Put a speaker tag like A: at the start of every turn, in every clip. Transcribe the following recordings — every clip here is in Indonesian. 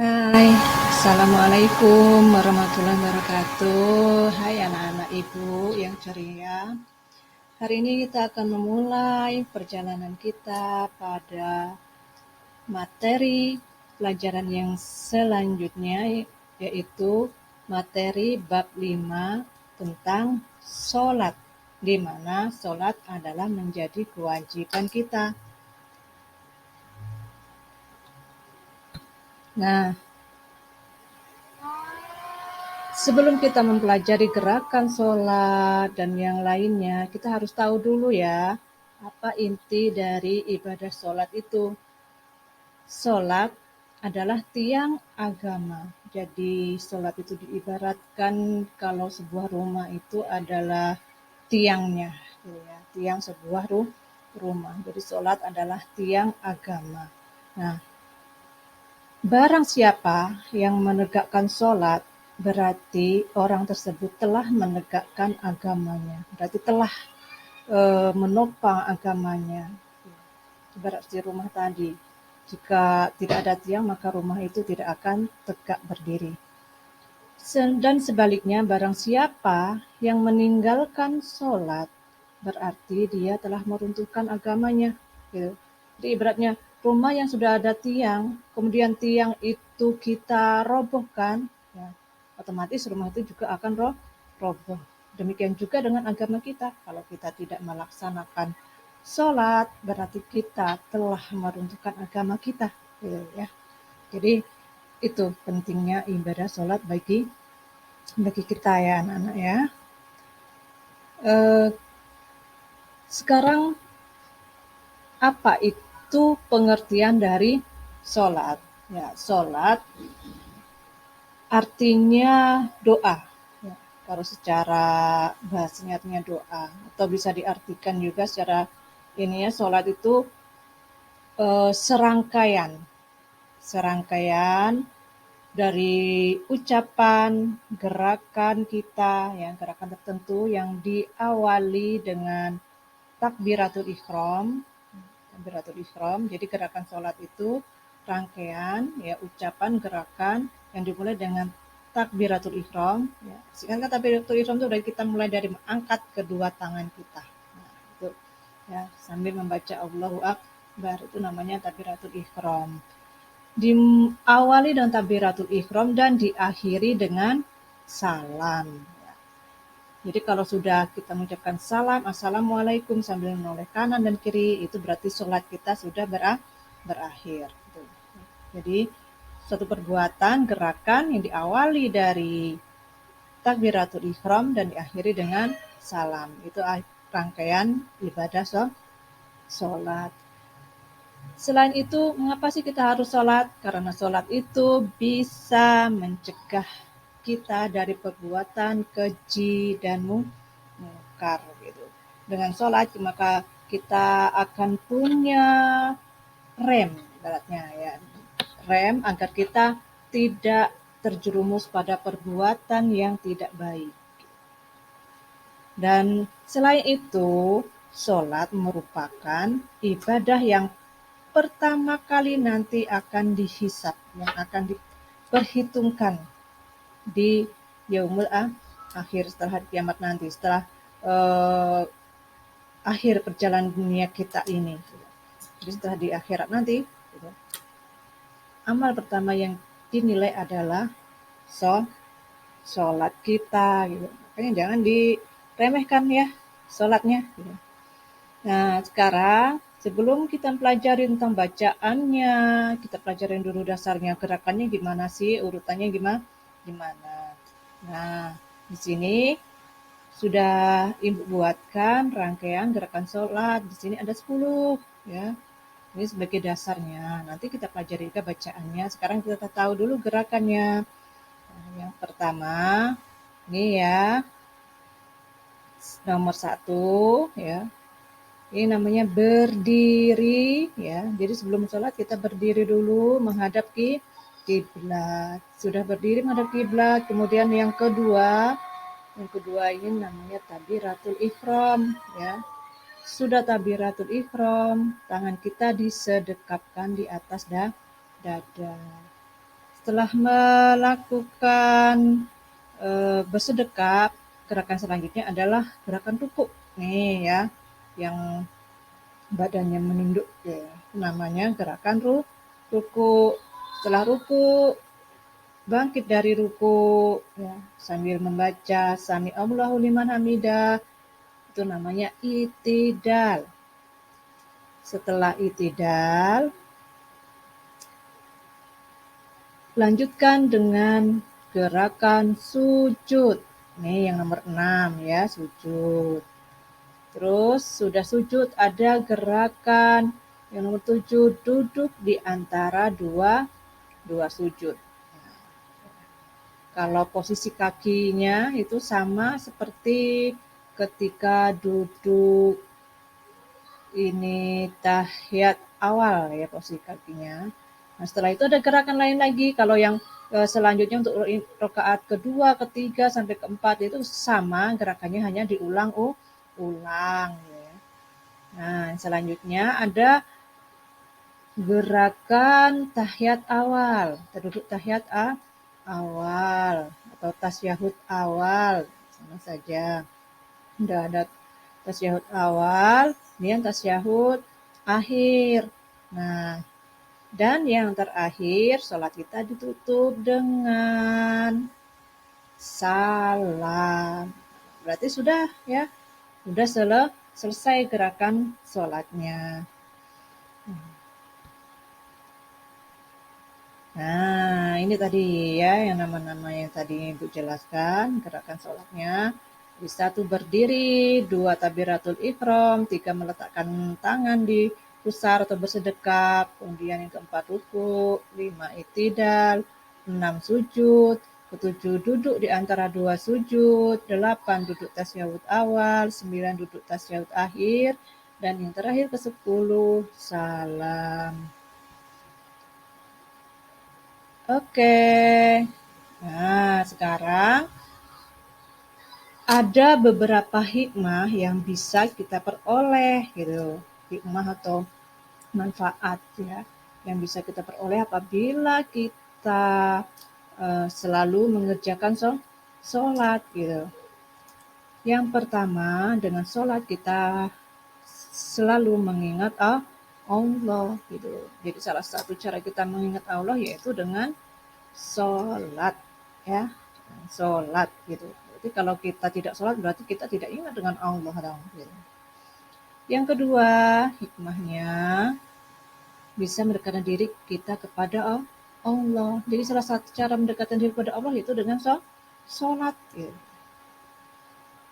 A: Hai, Assalamualaikum warahmatullahi wabarakatuh. Hai anak-anak ibu yang ceria. Hari ini kita akan memulai perjalanan kita pada materi pelajaran yang selanjutnya, yaitu materi bab 5 tentang sholat, di mana sholat adalah menjadi kewajiban kita. Nah, sebelum kita mempelajari gerakan sholat dan yang lainnya, kita harus tahu dulu ya, apa inti dari ibadah sholat itu. Sholat adalah tiang agama. Jadi sholat itu diibaratkan kalau sebuah rumah itu adalah tiangnya, gitu ya, tiang sebuah rumah. Jadi sholat adalah tiang agama. Nah, barang siapa yang menegakkan sholat, berarti orang tersebut telah menegakkan agamanya, berarti telah menopang agamanya. Ibarat di rumah tadi, jika tidak ada tiang maka rumah itu tidak akan tegak berdiri. Dan sebaliknya, barang siapa yang meninggalkan sholat, berarti dia telah meruntuhkan agamanya. Gitu. Jadi ibaratnya rumah yang sudah ada tiang, kemudian tiang itu kita robohkan, ya, otomatis rumah itu juga akan roboh. Demikian juga dengan agama kita. Kalau kita tidak melaksanakan sholat, berarti kita telah meruntuhkan agama kita. Gitu, ya. Jadi itu pentingnya ibadah sholat bagi kita ya anak-anak ya. Eh, Sekarang apa itu pengertian dari sholat? Ya, sholat artinya doa. Ya, kalau secara bahasanya artinya doa, atau bisa diartikan juga secara ini ya, sholat itu serangkaian, serangkaian dari ucapan, gerakan kita, ya, gerakan tertentu yang diawali dengan takbiratul ihram. Takbiratul ihram, jadi gerakan sholat itu rangkaian, ya, ucapan gerakan yang dimulai dengan takbiratul ihram. Ya. Sehingga takbiratul ihram itu dari kita mulai dari mengangkat kedua tangan kita. Nah, itu ya, sambil membaca Allahu Akbar, itu namanya takbiratul ihram. Diawali dengan takbiratul ihram dan diakhiri dengan salam. Jadi kalau sudah kita mengucapkan salam, assalamualaikum sambil menoleh kanan dan kiri, itu berarti sholat kita sudah berakhir. Jadi suatu perbuatan, gerakan yang diawali dari takbiratul ihram dan diakhiri dengan salam. Itu rangkaian ibadah sholat. Selain itu, mengapa sih kita harus sholat? Karena sholat itu bisa mencegah kita dari perbuatan keji dan mungkar gitu. Dengan sholat maka kita akan punya rem, ibaratnya ya, rem agar kita tidak terjerumus pada perbuatan yang tidak baik. Dan selain itu, sholat merupakan ibadah yang pertama kali nanti akan dihisab, yang akan diperhitungkan di yaumul akhir, setelah hari kiamat nanti, setelah eh, akhir perjalanan dunia kita ini. Jadi setelah di akhirat nanti, gitu, amal pertama yang dinilai adalah sholat kita. Gitu. Makanya jangan diremehkan ya sholatnya. Gitu. Nah sekarang sebelum kita pelajari tentang bacaannya, kita pelajarin dulu dasarnya, gerakannya gimana sih, urutannya gimana. Nah di sini sudah Ibu buatkan rangkaian gerakan sholat. Di sini ada 10 ya. Ini sebagai dasarnya. Nanti kita pelajari juga bacaannya. Sekarang kita tahu dulu gerakannya. Nah, yang pertama, ini ya, nomor 1 ya. Ini namanya berdiri ya. Jadi sebelum sholat kita berdiri dulu menghadap kiblat. Sudah berdiri menghadap kiblat. Kemudian yang kedua ini namanya takbiratul ihram ya. Sudah takbiratul ihram, tangan kita disedekapkan di atas dada. Setelah melakukan bersedekap, gerakan selanjutnya adalah gerakan rukuk. Nih ya, yang badannya menunduk ya. Namanya gerakan rukuk. Setelah rukuk, bangkit dari rukuk ya, sambil membaca Sami Allahu liman hamidah, itu namanya itidal. Setelah itidal, lanjutkan dengan gerakan sujud. Nih yang nomor 6 ya, sujud. Terus sudah sujud ada gerakan yang nomor 7, duduk di antara dua sujud. Kalau posisi kakinya itu sama seperti ketika duduk ini tahiyat awal ya, posisi kakinya. Nah, setelah itu ada gerakan lain lagi. Kalau yang selanjutnya untuk rakaat kedua, ketiga sampai keempat itu sama gerakannya, hanya diulang ya. Nah, selanjutnya ada gerakan tahiyat awal, terduduk tahiyat awal atau tasyahud awal, sama saja. Udah ada tasyahud awal, kemudian tasyahud akhir. Nah, dan yang terakhir sholat kita ditutup dengan salam. Berarti sudah ya, sudah selesai gerakan sholatnya. Nah, ini tadi ya yang nama-nama yang tadi Ibu jelaskan, gerakan sholatnya. Bisa tuh berdiri, 2 takbiratul ihram, 3 meletakkan tangan di pusar atau bersedekap, kemudian yang keempat rukuk, 5 itidal, 6 sujud, ketujuh duduk di antara 2 sujud, 8 duduk tasyahud awal, 9 duduk tasyahud akhir, dan yang terakhir ke-10 salam. Oke. Nah, sekarang ada beberapa hikmah yang bisa kita peroleh gitu. Hikmah atau manfaat ya yang bisa kita peroleh apabila kita selalu mengerjakan sholat gitu. Yang pertama, dengan sholat kita selalu mengingat Allah gitu. Jadi salah satu cara kita mengingat Allah yaitu dengan sholat ya, sholat gitu. Berarti kalau kita tidak sholat berarti kita tidak ingat dengan Allah dong. Gitu. Yang kedua, hikmahnya bisa mendekatkan diri kita kepada Allah. Jadi salah satu cara mendekatkan diri kepada Allah itu dengan sholat. Gitu.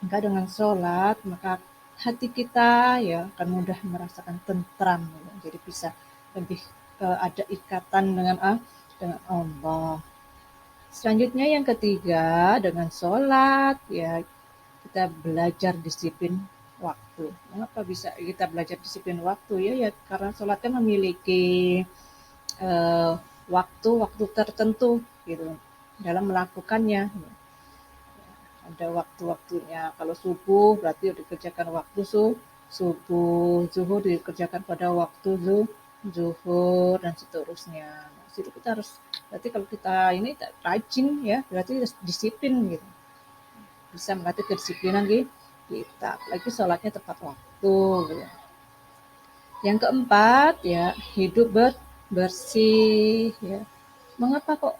A: Maka dengan sholat, maka hati kita ya akan mudah merasakan tentram. Gitu. Jadi bisa lebih ada ikatan dengan Allah. Selanjutnya yang ketiga, dengan sholat ya kita belajar disiplin waktu. Mengapa bisa kita belajar disiplin waktu ya? Ya karena sholat kan memiliki waktu-waktu tertentu gitu dalam melakukannya. Ada waktu-waktunya. Kalau subuh berarti dikerjakan waktu subuh, zuhur dikerjakan pada waktu zuhur dan seterusnya. Nah, situ kita harus, berarti kalau kita ini rajin ya, berarti disiplin gitu. Bisa melatih kedisiplinan kita, apalagi sholatnya tepat waktu gitu. Yang keempat ya, hidup bersih ya. Mengapa kok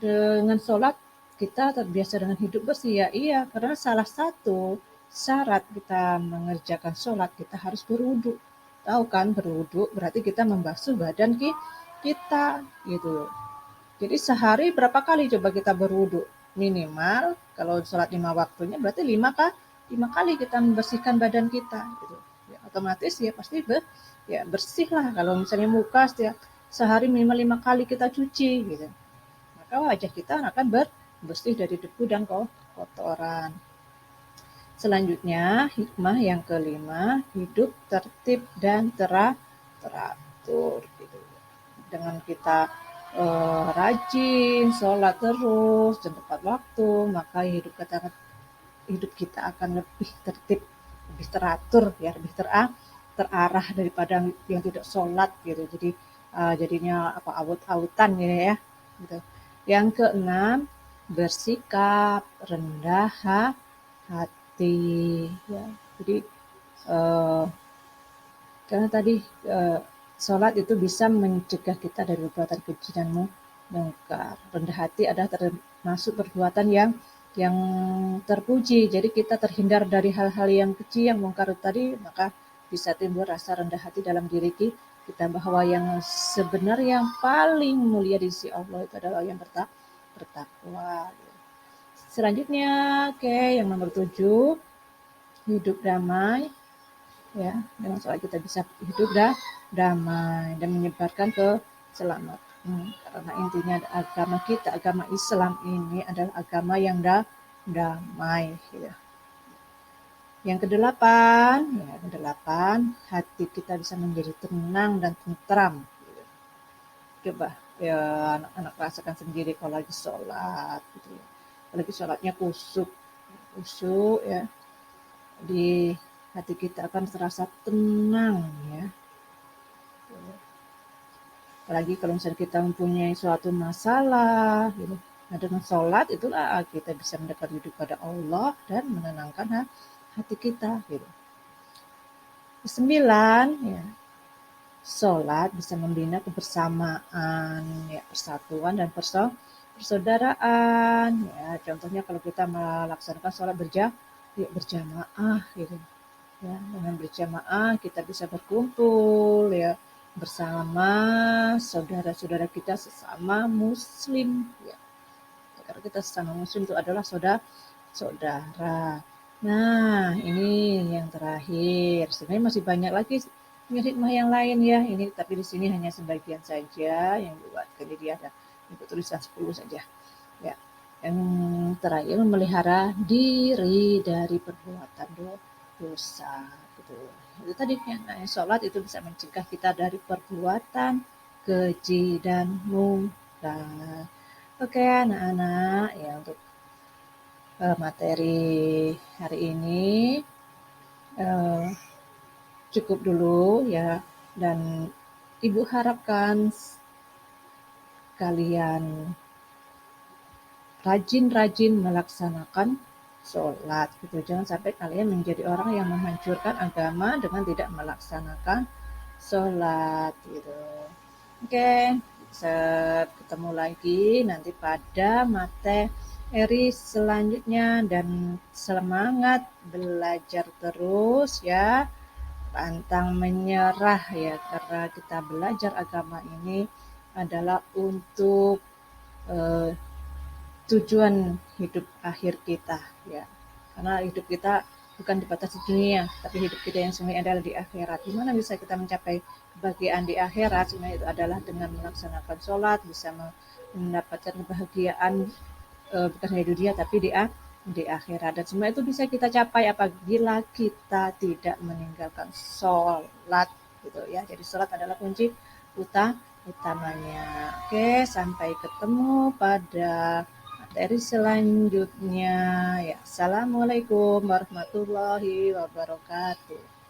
A: dengan sholat kita terbiasa dengan hidup bersih ya? Iya, karena salah satu syarat kita mengerjakan sholat kita harus berwudu. Tahu kan, berwudu berarti kita membasuh badan kita gitu. Jadi sehari berapa kali coba kita berwudu? Minimal kalau sholat 5 waktunya berarti 5 kali kita membersihkan badan kita gitu. Ya, otomatis ya pasti ya bersih lah. Kalau misalnya muka setiap sehari minimal 5 kali kita cuci gitu. Maka wajah kita akan bersih dari debu dan kotoran. Selanjutnya, hikmah yang kelima, hidup tertib dan teratur. Gitu. Dengan kita rajin, sholat terus, dan tepat waktu, maka hidup kita akan lebih tertib, lebih teratur, ya, lebih terarah daripada yang tidak sholat gitu. Jadi jadinya apa aut-autan gitu ya. Gitu. Yang keenam, bersikap rendah hati. Ya. Jadi eh, karena tadi eh, sholat itu bisa mencegah kita dari perbuatan keji dan mungkar. Rendah hati adalah termasuk perbuatan yang terpuji. Jadi kita terhindar dari hal-hal yang keji, yang mungkar tadi, maka bisa timbul rasa rendah hati dalam diri kita bahwa yang sebenarnya yang paling mulia di sisi Allah itu adalah yang bertakwa. Selanjutnya, oke, yang nomor 7, hidup damai. Ya, dengan sholat kita bisa hidup damai dan menyebarkan keselamatan. Karena intinya agama kita, agama Islam ini adalah agama yang damai. Ya. Yang kedelapan, hati kita bisa menjadi tenang dan tentram. Coba ya anak-anak rasakan sendiri kalau lagi sholat, gitu ya. Apalagi sholatnya khusyuk ya, di hati kita akan terasa tenang ya. Apalagi kalau misalnya kita mempunyai suatu masalah gitu. Nah, dengan sholat itulah kita bisa mendekat hidup pada Allah dan menenangkan hati kita gitu. Kesembilan, ya, sholat bisa membina kebersamaan, ya, persatuan dan persaudaraan. Ya, contohnya kalau kita melaksanakan sholat berjamaah gitu. Ya, dengan berjamaah kita bisa berkumpul ya bersama saudara-saudara kita sesama muslim ya. Karena kita sesama muslim itu adalah saudara. Nah, ini yang terakhir. Sebenarnya masih banyak lagi hikmah yang lain ya. Ini tapi di sini hanya sebagian saja yang dibuatkan. Jadi ada untuk tulisan 10 saja. Ya. Yang terakhir memelihara diri dari perbuatan dosa gitu. Itu tadi yang sholat itu bisa mencegah kita dari perbuatan keji dan mungkar. Oke anak-anak ya untuk materi hari ini uh, cukup dulu ya dan ibu harapkan kalian rajin-rajin melaksanakan sholat gitu. Jangan sampai kalian menjadi orang yang menghancurkan agama dengan tidak melaksanakan sholat gitu. Oke, ketemu lagi nanti pada materi selanjutnya dan semangat belajar terus ya. Pantang menyerah ya karena kita belajar agama ini adalah untuk eh, tujuan hidup akhir kita ya. Karena hidup kita bukan dibatasi dunia, tapi hidup kita yang sebenarnya adalah di akhirat. Gimana bisa kita mencapai kebahagiaan di akhirat? Sebenarnya itu adalah dengan melaksanakan sholat, bisa mendapatkan kebahagiaan bukan hanya di dunia tapi di akhirat. Dan semua itu bisa kita capai apabila kita tidak meninggalkan sholat gitu ya. Jadi sholat adalah kunci utamanya. Oke, sampai ketemu pada materi selanjutnya ya. Assalamualaikum warahmatullahi wabarakatuh.